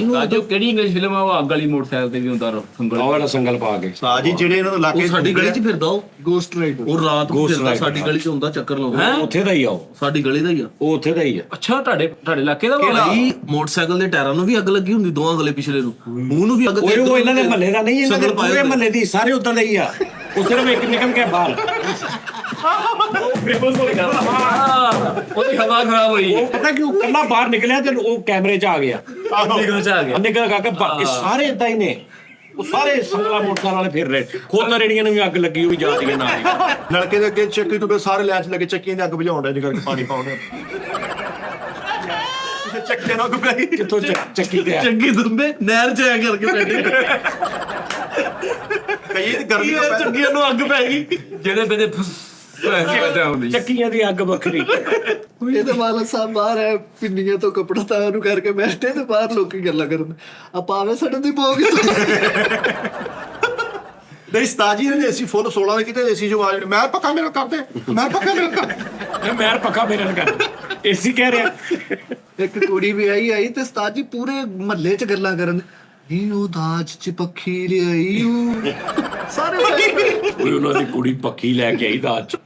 ਜੋ ਕਿਹੜੀ English film ਆ ਉਹ ਅੱਗ ਵਾਲੀ ਮੋਟਰਸਾਈਕਲ ਤੇ ਵੀ ਹੁੰਦਾ ਸੰਗਲ ਵਾਲਾ ਸੰਗਲ ਪਾ ਕੇ ਸਾਜੀ ਜਿਹੜੇ ਇਹਨਾਂ ਨੂੰ ਲਾ ਕੇ ਸਾਡੀ ਗਲੀ 'ਚ ਫਿਰਦਾ ਉਹ ਗੋਸਟ ਰਾਈਡਰ, ਉਹ ਰਾਤ ਨੂੰ ਫਿਰਦਾ ਸਾਡੀ ਗਲੀ 'ਚ ਹੁੰਦਾ, ਚੱਕਰ ਲਾਉਂਦਾ। ਉੱਥੇ ਦਾ ਹੀ ਆ, ਉਹ ਸਾਡੀ ਗਲੀ ਦਾ ਹੀ ਆ ਉਹ ਉੱਥੇ ਦਾ ਹੀ ਆ। ਅੱਛਾ ਤੁਹਾਡੇ ਇਲਾਕੇ ਦਾ ਵਾ? ਭਾਈ ਮੋਟਰਸਾਈਕਲ ਦੇ ਟਾਇਰਾਂ ਨੂੰ ਵੀ ਅੱਗ ਲੱਗੀ ਹੁੰਦੀ, ਦੋਵਾਂ ਗਲੇ ਪਿਛਲੇ ਨੂੰ, ਮੂੰਹ ਨੂੰ ਵੀ ਅੱਗ। ਉਹ ਇਹਨਾਂ ਦੇ ਮਹੱਲੇ ਦਾ ਨਹੀਂ, ਇਹਨਾਂ ਦੇ ਪੂਰੇ ਮਹੱਲੇ ਦੀ, ਸਾਰੇ ਉਦਾਂ ਦੇ ਹੀ ਆ। ਉਹ ਸਿਰਫ ਇੱਕ ਨਿਕਲ ਕੇ ਬਾਹਰ ਉਹਦੀ ਹਵਾ ਖਰਾਬ ਹੋਈ। ਉਹ ਪਤਾ ਕਿਉਂ ਕੱਲਾ ਬਾਹਰ ਨਿਕਲਿਆ ਤੇ ਉਹ ਕੈਮਰੇ 'ਚ ਆ ਗਿਆ, ਨਿਕਲ ਕੇ ਸਾਰੇ ਏਦਾਂ ਹੀ ਨੇ। ਉਹ ਸਾਰੇ ਸੰਗਲਾ ਮੋਟਰਸਾਈਕਲ ਵਾਲੇ ਫਿਰ ਰਹੇ, ਖੋਤਾ ਰੇੜੀਆਂ ਨੂੰ ਵੀ ਅੱਗ ਲੱਗੀ ਹੋਈ ਜਾਂਦੀ ਹੈ ਨਾਲ। ਲੜਕੇ ਦੇ ਅੱਗੇ ਚੱਕੀ ਤੋਂ ਸਾਰੇ ਲੈਣ ਚ ਲੱਗੇ, ਚੱਕੀਆਂ ਦੀ ਅੱਗ ਬੁਝਾਉਣ ਦੇ ਕਰਕੇ ਪਾਣੀ ਪਾਉਣ ਚੱਕੇ ਨਾਲ ਅੱਗ ਪਈ। ਕਿੱਥੋਂ ਚੱਕੀ ਤੇ ਚੰਗੀ ਦੁੰਬੇ ਨਹਿਰ 'ਚ ਐ ਕਰਕੇ ਬੈਠੇ, ਕਈ ਦੀ ਗਰਮੀ ਦਾ ਚੱਕੀਆਂ ਨੂੰ ਅੱਗ ਪੈ ਗਈ। ਜਿਹਦੇ ਬੇਦੇ ਚੱਕੀਆਂ ਦੀ ਅੱਗ ਵੱਖਰੀ। ਇਹਦੇ ਮਾਲਕ ਸਾਹਿਬ ਬਾਹਰ ਹੈ, ਪਿੰਨੀਆਂ ਤੋਂ ਕੱਪੜਾ ਤਾਂ ਉਹਨੂੰ ਕਰਕੇ ਬੈਠੇ ਤੇ ਬਾਹਰ ਲੋਕੀ ਗੱਲਾਂ ਕਰਨ, ਆਪਾਂ ਆਵੇ ਸਾਡੇ ਦੀ ਪੋਗੀ ਨਹੀਂ ਸਤਾਜੀ ਨੇ ਏਸੀ ਫੁੱਲ 16 ਦੇ ਕਿਤੇ ਏਸੀ ਜੋ ਆਵਾਜ਼ ਮੈਂ ਪੱਕਾ ਮੇਰਾ ਕਰਦੇ, ਮੈਂ ਪੱਕਾ ਮੇਰਾ ਕਰ, ਮੈਂ ਪੱਕਾ ਮੇਰੇ ਨਾਲ ਕਰ, ਏਸੀ ਕਹਿ ਰਿਹਾ। ਇੱਕ ਕੁੜੀ ਵੀ ਆਈ ਤੇ ਉਸਤਾਦ ਜੀ ਪੂਰੇ ਮਹੱਲੇ 'ਚ ਗੱਲਾਂ ਕਰਨ, ਉਹ ਦਾਜ 'ਚ ਪੱਖੀ ਲਿਆਈ ਸਾਰੇ ਉਹਨਾਂ ਦੀ ਕੁੜੀ ਪੱਕੀ ਲੈ ਕੇ ਆਈ ਦਾਜ 'ਚ।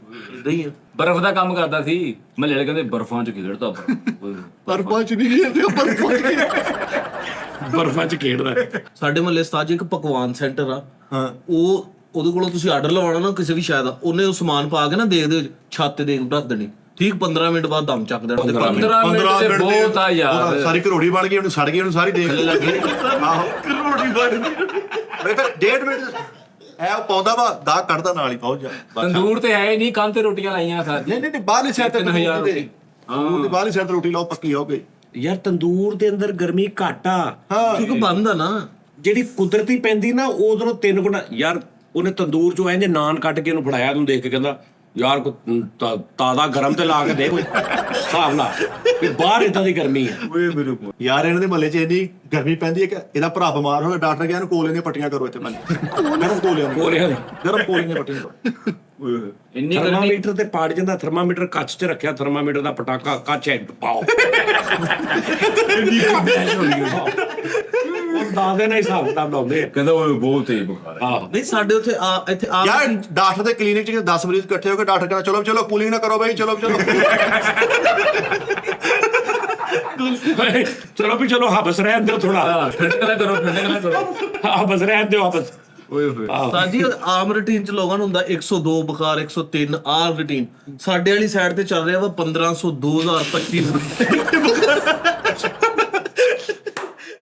ਨਹੀਂ ਬਰਫ਼ ਦਾ ਕੰਮ ਕਰਦਾ ਸੀ, ਮਹੱਲੇ ਵਾਲੇ ਕਹਿੰਦੇ ਬਰਫ਼ਾਂ 'ਚ ਖੇਡਦਾ ਪਰ ਪਹੁੰਚ ਨਹੀਂ ਗਏ ਪਰ ਪਹੁੰਚ ਗਏ। ਬਰਫਾਂ 'ਚ ਖੇਡਦਾ। ਸਾਡੇ ਮਹੱਲੇ ਉਸਤਾਦ ਜੀ ਇੱਕ ਪਕਵਾਨ ਸੈਂਟਰ ਆ, ਉਹ ਉਹਦੇ ਕੋਲੋਂ ਤੁਸੀਂ ਆਰਡਰ ਲਵਾਉਣਾ ਨਾ ਕਿਸੇ ਵੀ ਸ਼ਾਇਦ, ਉਹਨੇ ਉਹ ਸਮਾਨ ਪਾ ਕੇ ਨਾ ਦੇਖਦੇ ਛੱਤ ਤੇ ਦੇਖ ਰੱਖ ਦੇਣੀ, ਠੀਕ 15 ਮਿੰਟ ਬਾਅਦ ਦਮ ਚੱਕ ਦੇਣਾ। 15 ਮਿੰਟ ਤੇ ਬਹੁਤ ਆ ਯਾਰ। ਸਾਰੀ ਕਰੋੜੀ ਬਣ ਗਈ, ਉਹਨੂੰ ਸੜ ਗਈ, ਉਹਨੂੰ ਸਾਰੀ ਦੇਖ ਲੱਗੀ। ਆਹੋ ਕਰੋੜੀ ਬਣ ਗਈ। ਇਹ ਤਾਂ 1.5 ਮਿੰਟ ਐ ਉਹ ਪਾਉਂਦਾ ਵਾ ਦਾ ਕੱਢਦਾ ਨਾਲ ਹੀ ਪਹੁੰਚ ਜਾ। ਤੰਦੂਰ ਤੇ ਹੈ ਹੀ ਨਹੀਂ, ਕੰਨ ਤੇ ਰੋਟੀਆਂ ਲਾਈਆਂ ਸਾਰੀਆਂ। ਨਹੀਂ ਬਾਹਰਲੀ ਸਾਈਡ ਤੇ 3000 ਰੋਟੀ ਹਾਂ ਬਾਹਰਲੀ ਸਾਈਡ ਤੇ ਰੋਟੀ ਲਾਓ ਪੱਕੀ ਹੋ ਗਈ। ਯਾਰ ਤੰਦੂਰ ਦੇ ਅੰਦਰ ਗਰਮੀ ਘੱਟ ਆ, ਕਿਉਂਕਿ ਬੰਦ ਆ ਨਾ, ਜਿਹੜੀ ਕੁਦਰਤੀ ਪੈਂਦੀ ਨਾ ਉਧਰੋਂ 3 ਗੁਣਾ। ਯਾਰ ਉਹਨੇ ਤੰਦੂਰ 'ਚੋਂ ਇੰਜ ਨਾਨ ਕੱਟ ਕੇ ਉਹਨੂੰ ਫੜਾਇਆ, ਤੂੰ ਦੇਖ ਕੇ ਕਹਿੰਦਾ ਯਾਰ ਤਾਜ਼ਾ ਗਰਮ ਤੇ ਲਾ ਕੇ ਦੇ ਕੋਈ ਹਿਸਾਬ ਨਾਲ, ਕਿ ਬਾਹਰ ਏਦਾਂ ਦੀ ਗਰਮੀ ਆ। ਯਾਰ ਇਹਨਾਂ ਦੇ ਮਹੱਲੇ 'ਚ ਇੰਨੀ ਗਰਮੀ ਪੈਂਦੀ ਹੈ ਕਿ ਇਹਦਾ ਭਰਾ ਬਿਮਾਰ ਹੋ ਗਿਆ, ਡਾਕਟਰ ਗਿਆ ਇਹਨੂੰ ਕੋਲੇ ਦੀਆਂ ਪੱਟੀਆਂ ਕਰੋ ਇੱਥੇ ਗਰਮ ਕੋਲਿਆਂ ਦੀਆਂ ਪੱਟੀਆਂ ਕਰੋ। ਇੰਨੀ ਗਰਮੀ ਥਰਮਾਮੀਟਰ ਤੇ ਪਾੜ ਜਾਂਦਾ, ਥਰਮਾਮੀਟਰ ਕੱਚ 'ਚ ਰੱਖਿਆ, ਥਰਮਾਮੀਟਰ ਦਾ ਪਟਾਕਾ ਕੱਚ ਹੈ ਪਾਓ, ਉਹ ਦਾਦੇ ਨਾਲ ਹਿਸਾਬ ਕਿਤਾਬ ਲਾਉਂਦੇ। ਕਹਿੰਦਾ ਉਹ ਬਹੁਤ ਤੇਜ਼ ਬੁਖਾਰ ਹੈ। ਨਹੀਂ ਸਾਡੇ ਉੱਥੇ ਇੱਥੇ ਯਾਰ ਡਾਕਟਰ ਦੇ ਕਲੀਨਿਕ 'ਚ 10 ਮਰੀਜ਼ ਇਕੱਠੇ ਹੋ ਕੇ ਡਾਕਟਰ ਕਹਿੰਦਾ ਚਲੋ ਚਲੋ ਕੂਲਿੰਗ ਨਾ ਕਰੋ ਬਾਈ, ਚਲੋ ਚਲੋ ਚਲੋ ਵੀ ਚਲੋ ਹਬਸ ਰਹਿਣ ਦਿਓ ਥੋੜਾ, ਠੰਡਾ ਕਰੋ ਹਬਸ ਰਹਿਣ ਦਿਓ ਹਬਸ। ਓਏ ਹੋਏ ਸਾਜੀ ਆਮ ਰੂਟੀਨ 'ਚ ਲੋਕਾਂ ਨੂੰ ਹੁੰਦਾ 102 ਬੁਖਾਰ, 103 ਆਹ ਰੂਟੀਨ। ਸਾਡੇ ਵਾਲੀ ਸਾਈਡ ਤੇ ਚੱਲ ਰਿਹਾ ਵਾ 1500, 2000, 2500।